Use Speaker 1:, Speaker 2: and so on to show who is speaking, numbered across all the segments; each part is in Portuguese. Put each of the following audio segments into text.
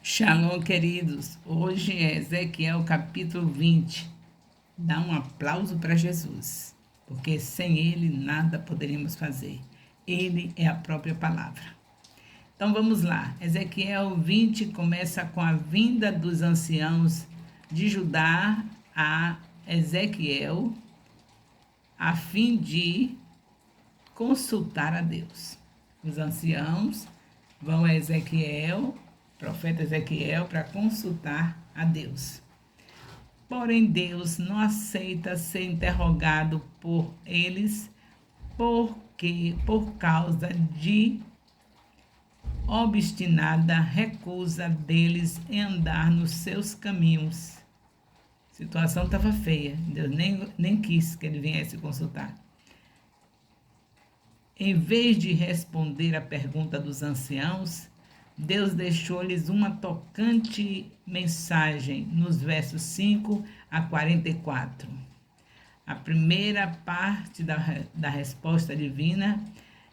Speaker 1: Shalom, queridos. Hoje é Ezequiel capítulo 20. Dá um aplauso para Jesus, porque sem Ele nada poderíamos fazer. Ele é a própria palavra. Então vamos lá. Ezequiel 20 começa com a vinda dos anciãos de Judá a Ezequiel, a fim de consultar a Deus. Os anciãos vão a Ezequiel, profeta Ezequiel, para consultar a Deus. Porém, Deus não aceita ser interrogado por eles, por causa de obstinada recusa deles em andar nos seus caminhos. A situação estava feia, Deus nem quis que ele viesse consultar. Em vez de responder à pergunta dos anciãos, Deus deixou-lhes uma tocante mensagem nos versos 5 a 44. A primeira parte da resposta divina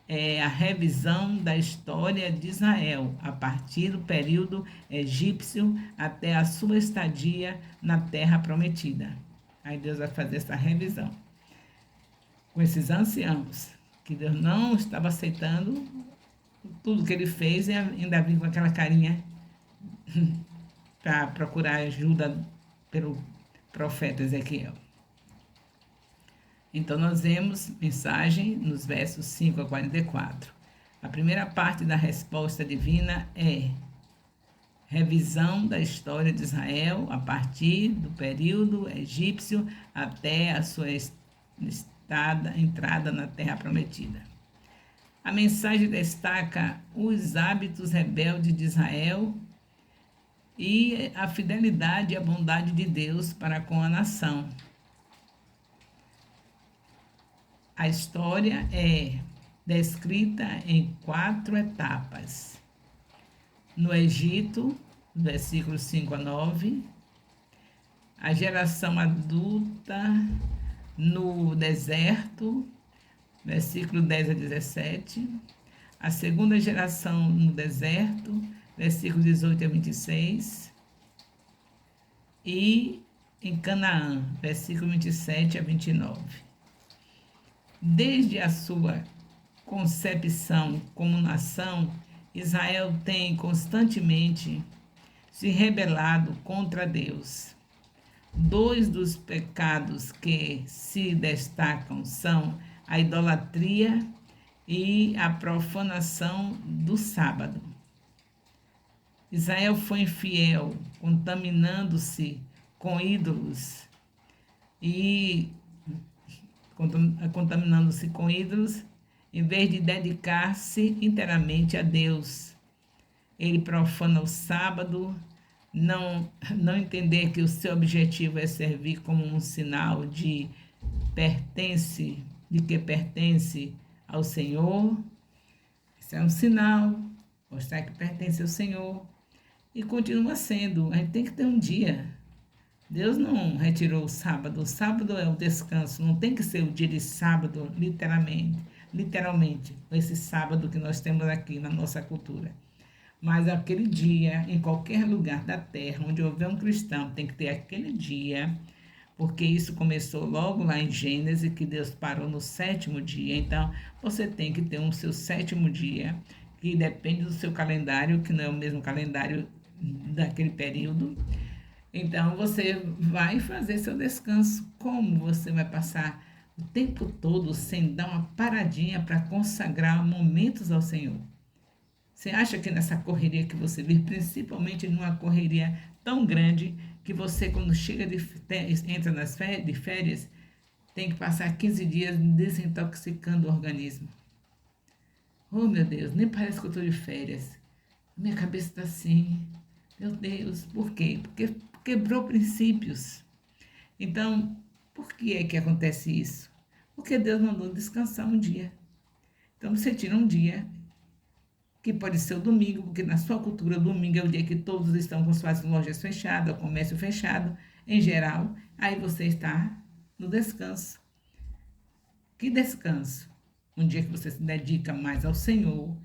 Speaker 1: é a revisão da história de Israel, a partir do período egípcio até a sua estadia na Terra Prometida. Aí Deus vai fazer essa revisão com esses anciãos, que Deus não estava aceitando tudo que ele fez e ainda vinha com aquela carinha para procurar ajuda pelo profeta Ezequiel. Então nós vemos mensagem nos versos 5 a 44. A primeira parte da resposta divina é revisão da história de Israel a partir do período egípcio até a sua entrada na Terra Prometida. A mensagem destaca os hábitos rebeldes de Israel e a fidelidade e a bondade de Deus para com a nação. A história é descrita em 4 etapas. No Egito, versículos 5 a 9, a geração adulta no deserto, versículo 10 a 17, a segunda geração no deserto, versículo 18 a 26, e em Canaã, versículo 27 a 29. Desde a sua concepção como nação, Israel tem constantemente se rebelado contra Deus. 2 dos pecados que se destacam são a idolatria e a profanação do sábado. Israel foi infiel, contaminando-se com ídolos em vez de dedicar-se inteiramente a Deus. Ele profana o sábado, não entender que o seu objetivo é servir como um sinal de que pertence ao Senhor. Esse é um sinal, mostrar que pertence ao Senhor. E continua sendo, a gente tem que ter um dia. Deus não retirou o sábado é o descanso, não tem que ser o dia de sábado, literalmente, esse sábado que nós temos aqui na nossa cultura. Mas aquele dia, em qualquer lugar da terra onde houver um cristão, tem que ter aquele dia, porque isso começou logo lá em Gênesis, que Deus parou no 7º dia. Então, você tem que ter um seu 7º dia, que depende do seu calendário, que não é o mesmo calendário daquele período. Então, você vai fazer seu descanso. Como você vai passar o tempo todo sem dar uma paradinha para consagrar momentos ao Senhor? Você acha que nessa correria que você vive, principalmente numa correria tão grande, que você, quando entra de férias, tem que passar 15 dias desintoxicando o organismo? Oh, meu Deus, nem parece que eu estou de férias. Minha cabeça está assim. Meu Deus, por quê? Porque quebrou princípios. Então, por que é que acontece isso? Porque Deus mandou descansar um dia. Então, você tira um dia, que pode ser o domingo, porque na sua cultura, o domingo é o dia que todos estão com suas lojas fechadas, o comércio fechado, em geral. Aí você está no descanso. Que descanso? Um dia que você se dedica mais ao Senhor,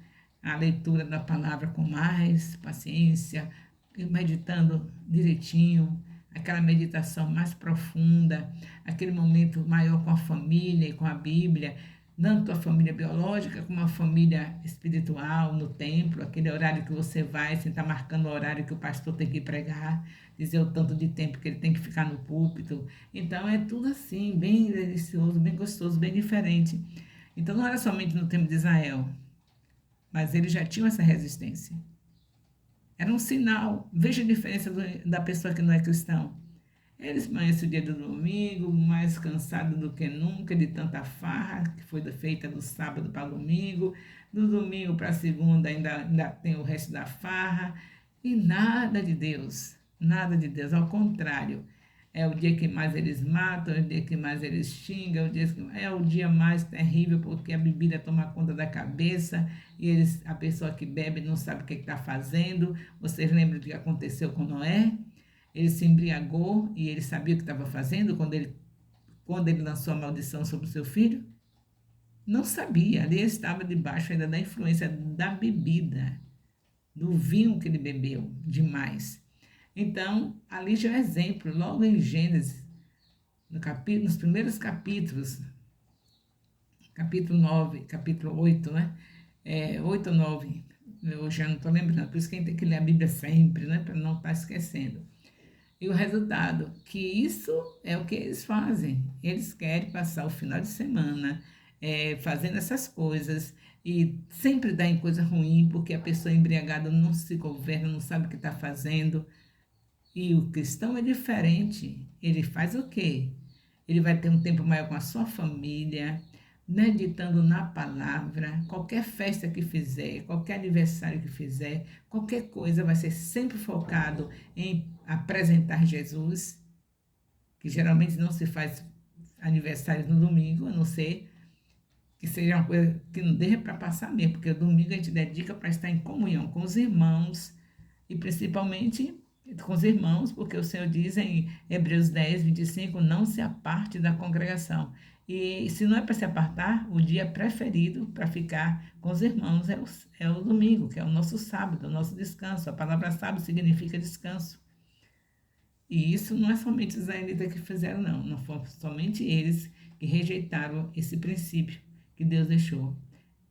Speaker 1: à leitura da palavra com mais paciência, meditando direitinho, aquela meditação mais profunda, aquele momento maior com a família e com a Bíblia, tanto a família biológica como a família espiritual, no templo, aquele horário que você vai, sem estar marcando o horário que o pastor tem que pregar, dizer o tanto de tempo que ele tem que ficar no púlpito. Então é tudo assim, bem delicioso, bem gostoso, bem diferente. Então não era somente no tempo de Israel, mas eles já tinham essa resistência. Era um sinal. Veja a diferença da pessoa que não é cristão. Eles amanhecem o dia do domingo, mais cansado do que nunca, de tanta farra que foi feita do sábado para domingo. Do domingo para segunda ainda tem o resto da farra. E nada de Deus, nada de Deus. Ao contrário, é o dia que mais eles matam, é o dia que mais eles xingam, é o dia mais terrível porque a bebida toma conta da cabeça e a pessoa que bebe não sabe o que está fazendo. Vocês lembram do que aconteceu com Noé? Ele se embriagou e ele sabia o que estava fazendo quando ele lançou a maldição sobre o seu filho? Não sabia, ali ele estava debaixo ainda da influência da bebida, do vinho que ele bebeu demais. Então, ali já é um exemplo, logo em Gênesis, nos primeiros capítulos, capítulo 9, capítulo 8, né? 8 ou 9, eu já não estou lembrando, por isso que a gente tem que ler a Bíblia sempre, né? Para não estar esquecendo. E o resultado, que isso é o que eles fazem. Eles querem passar o final de semana fazendo essas coisas e sempre dá em coisa ruim, porque a pessoa embriagada não se governa, não sabe o que está fazendo. E o cristão é diferente. Ele faz o quê? Ele vai ter um tempo maior com a sua família, meditando na palavra. Qualquer festa que fizer, qualquer aniversário que fizer, qualquer coisa vai ser sempre focado em apresentar Jesus, que geralmente não se faz aniversário no domingo, a não ser que seja uma coisa que não deixa para passar mesmo, porque o domingo a gente dedica para estar em comunhão com os irmãos e principalmente com os irmãos, porque o Senhor diz em Hebreus 10, 25, não se aparte da congregação. E se não é para se apartar, o dia preferido para ficar com os irmãos é o domingo, que é o nosso sábado, o nosso descanso. A palavra sábado significa descanso. E isso não é somente os israelitas que fizeram, não. Não foram somente eles que rejeitaram esse princípio que Deus deixou.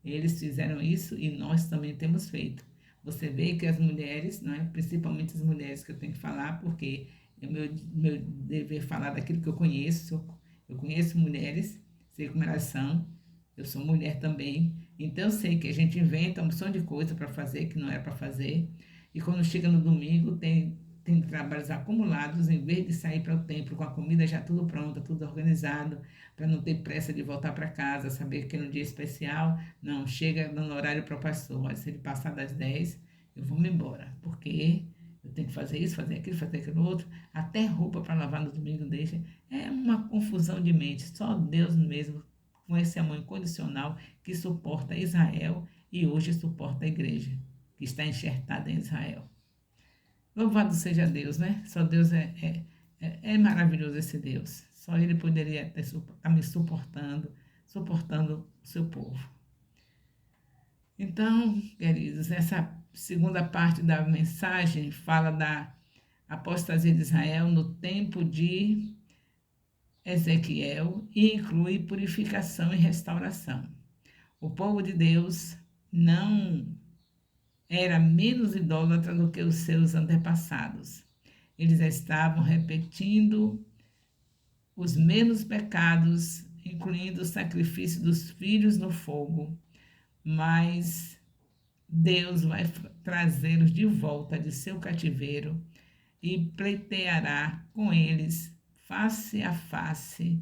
Speaker 1: Eles fizeram isso e nós também temos feito. Você vê que as mulheres, não é? Principalmente as mulheres que eu tenho que falar, porque é meu dever falar daquilo que eu conheço. Eu conheço mulheres, sei como elas são. Eu sou mulher também. Então eu sei que a gente inventa uma opção de coisa para fazer que não era para fazer. E quando chega no domingo, tem trabalhos acumulados, em vez de sair para o templo com a comida já tudo pronta, tudo organizado, para não ter pressa de voltar para casa, saber que é um dia especial. Não, chega dando horário para o pastor. Olha, se ele passar das 10, eu vou me embora, porque eu tenho que fazer isso, fazer aquilo outro. Até roupa para lavar no domingo deixa. É uma confusão de mente. Só Deus mesmo, com esse amor incondicional que suporta Israel e hoje suporta a igreja, que está enxertada em Israel. Louvado seja Deus, né? Só Deus é maravilhoso esse Deus. Só Ele poderia estar me suportando o seu povo. Então, queridos, essa segunda parte da mensagem fala da apostasia de Israel no tempo de Ezequiel e inclui purificação e restauração. O povo de Deus não era menos idólatra do que os seus antepassados. Eles estavam repetindo os mesmos pecados, incluindo o sacrifício dos filhos no fogo, mas Deus vai trazê-los de volta de seu cativeiro e pleiteará com eles face a face,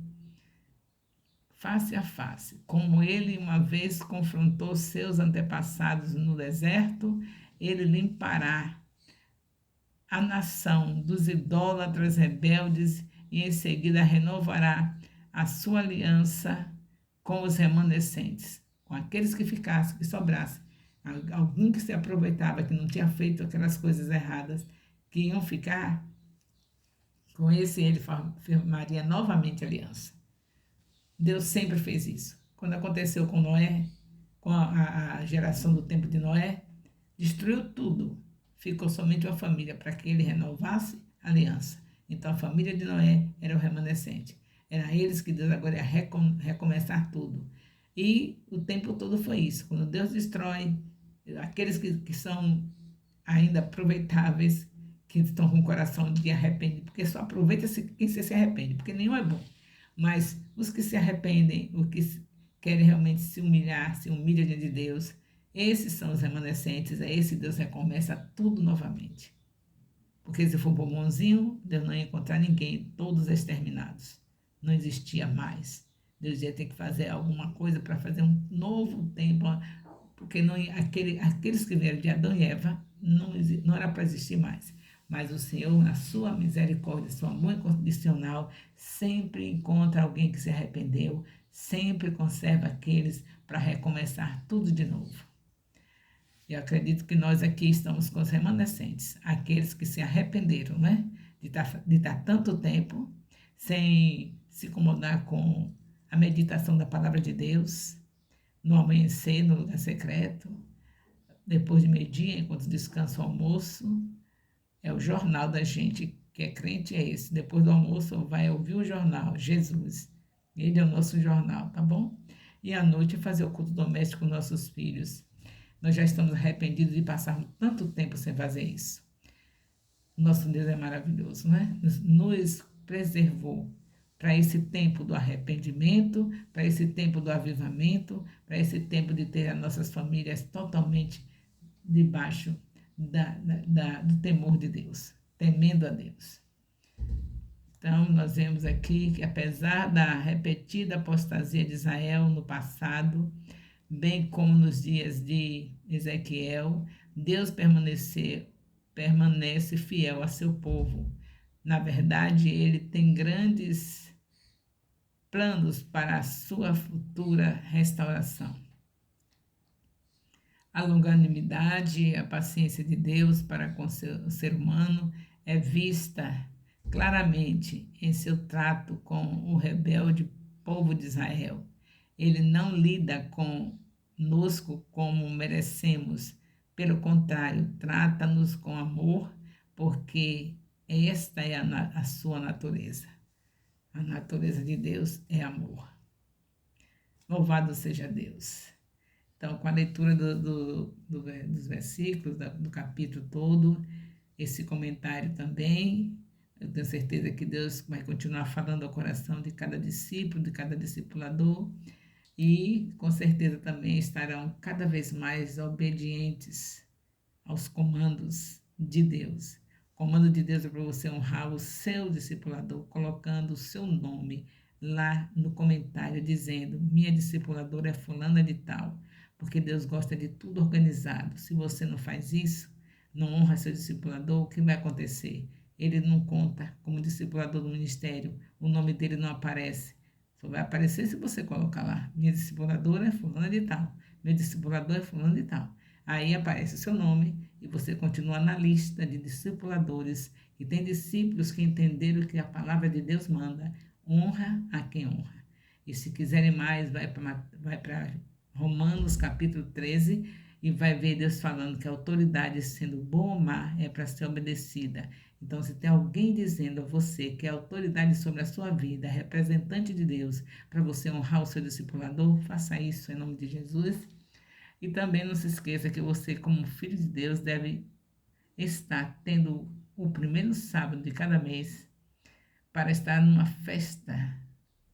Speaker 1: como ele uma vez confrontou seus antepassados no deserto, ele limpará a nação dos idólatras rebeldes e em seguida renovará a sua aliança com os remanescentes, com aqueles que ficassem, que sobrassem. Algum que se aproveitava, que não tinha feito aquelas coisas erradas, que iam ficar, com esse ele firmaria novamente aliança. Deus sempre fez isso. Quando aconteceu com Noé, com a geração do tempo de Noé, destruiu tudo. ficou somente uma família para que ele renovasse a aliança. Então a família de Noé era o remanescente. Era eles que Deus agora ia recomeçar tudo. E o tempo todo foi isso. Quando Deus destrói aqueles que são ainda aproveitáveis, que estão com o coração de arrependido, porque só aproveita-se quem se arrepende, porque nenhum é bom. Mas os que se arrependem, os que querem realmente se humilhar, se humilham diante de Deus, esses são os remanescentes, é esse Deus recomeça tudo novamente. Porque se for bonzinho, Deus não ia encontrar ninguém, todos exterminados. Não existia mais. Deus ia ter que fazer alguma coisa para fazer um novo templo, porque não, aqueles que vieram de Adão e Eva não era para existir mais. Mas o Senhor, na sua misericórdia, seu amor incondicional, sempre encontra alguém que se arrependeu, sempre conserva aqueles para recomeçar tudo de novo. Eu acredito que nós aqui estamos com os remanescentes, aqueles que se arrependeram, né? De estar tanto tempo sem se incomodar com a meditação da palavra de Deus, no amanhecer, no lugar secreto, depois de meio-dia, enquanto descansa o almoço. É o jornal da gente que é crente, é esse. Depois do almoço vai ouvir o jornal, Jesus. Ele é o nosso jornal, tá bom? E à noite fazer o culto doméstico com nossos filhos. Nós já estamos arrependidos de passarmos tanto tempo sem fazer isso. Nosso Deus é maravilhoso, né? Nos preservou para esse tempo do arrependimento, para esse tempo do avivamento, para esse tempo de ter as nossas famílias totalmente debaixo do temor de Deus, temendo a Deus. Então, nós vemos aqui que apesar da repetida apostasia de Israel no passado, bem como nos dias de Ezequiel, Deus permanece fiel a seu povo. Na verdade, ele tem grandes planos para a sua futura restauração. A longanimidade e a paciência de Deus para com o ser humano é vista claramente em seu trato com o rebelde povo de Israel. Ele não lida conosco como merecemos, pelo contrário, trata-nos com amor, porque esta é a sua natureza. A natureza de Deus é amor. Louvado seja Deus. Então, com a leitura dos versículos, do capítulo todo, esse comentário também, eu tenho certeza que Deus vai continuar falando ao coração de cada discípulo, de cada discipulador, e com certeza também estarão cada vez mais obedientes aos comandos de Deus. O comando de Deus é para você honrar o seu discipulador, colocando o seu nome lá no comentário, dizendo: minha discipuladora é fulana de tal, porque Deus gosta de tudo organizado. Se você não faz isso, não honra seu discipulador, o que vai acontecer? Ele não conta como discipulador do ministério, o nome dele não aparece. Só vai aparecer se você colocar lá: minha discipuladora é fulana de tal, meu discipulador é fulano de tal. Aí aparece o seu nome e você continua na lista de discipuladores, e tem discípulos que entenderam que a palavra de Deus manda: honra a quem honra. E se quiserem mais, vai para Romanos capítulo 13 e vai ver Deus falando que a autoridade, sendo boa ou má, é para ser obedecida. Então, se tem alguém dizendo a você que é autoridade sobre a sua vida, representante de Deus, para você honrar o seu discipulador, faça isso em nome de Jesus. E também não se esqueça que você, como filho de Deus, deve estar tendo o primeiro sábado de cada mês para estar numa festa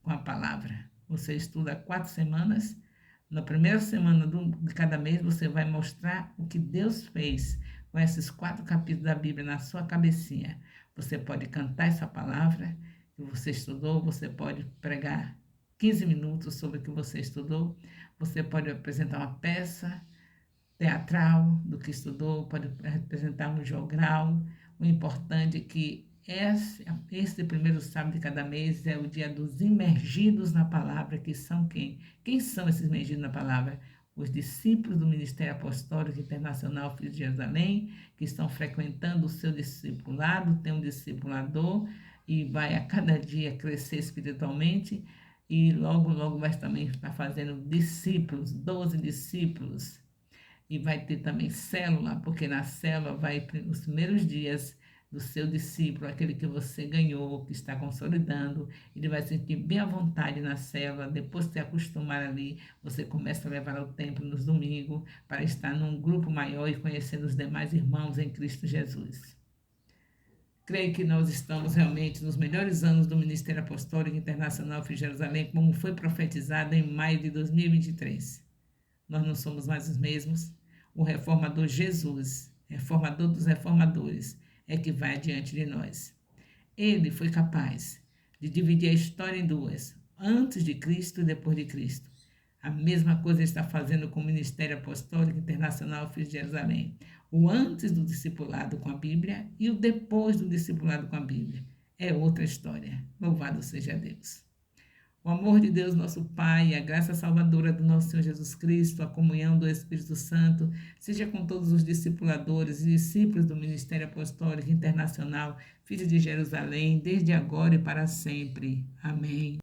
Speaker 1: com a palavra. Você estuda 4 semanas. Na primeira semana de cada mês, você vai mostrar o que Deus fez com esses 4 capítulos da Bíblia na sua cabecinha. Você pode cantar essa palavra que você estudou, você pode pregar 15 minutos sobre o que você estudou, você pode apresentar uma peça teatral do que estudou, pode apresentar um jogral. O importante é que esse primeiro sábado de cada mês é o dia dos imergidos na palavra, que são quem? Quem são esses imergidos na palavra? Os discípulos do Ministério Apostólico Internacional Filhos de Jerusalém, que estão frequentando o seu discipulado, tem um discipulador e vai a cada dia crescer espiritualmente, e logo, logo vai também estar fazendo discípulos, 12 discípulos. E vai ter também célula, porque na célula vai os primeiros dias do seu discípulo, aquele que você ganhou, que está consolidando, ele vai sentir bem à vontade na célula. Depois de se acostumar ali, você começa a levar ao templo nos domingos para estar num grupo maior e conhecendo os demais irmãos em Cristo Jesus. Creio que nós estamos realmente nos melhores anos do Ministério Apostólico Internacional de Jerusalém, como foi profetizado em maio de 2023. Nós não somos mais os mesmos. O reformador Jesus, reformador dos reformadores, é que vai adiante de nós. Ele foi capaz de dividir a história em duas, antes de Cristo e depois de Cristo. A mesma coisa está fazendo com o Ministério Apostólico Internacional Filhos de Jerusalém. O antes do discipulado com a Bíblia e o depois do discipulado com a Bíblia. É outra história. Louvado seja Deus. O amor de Deus, nosso Pai, a graça salvadora do nosso Senhor Jesus Cristo, a comunhão do Espírito Santo, seja com todos os discipuladores e discípulos do Ministério Apostólico Internacional, Filhos de Jerusalém, desde agora e para sempre. Amém.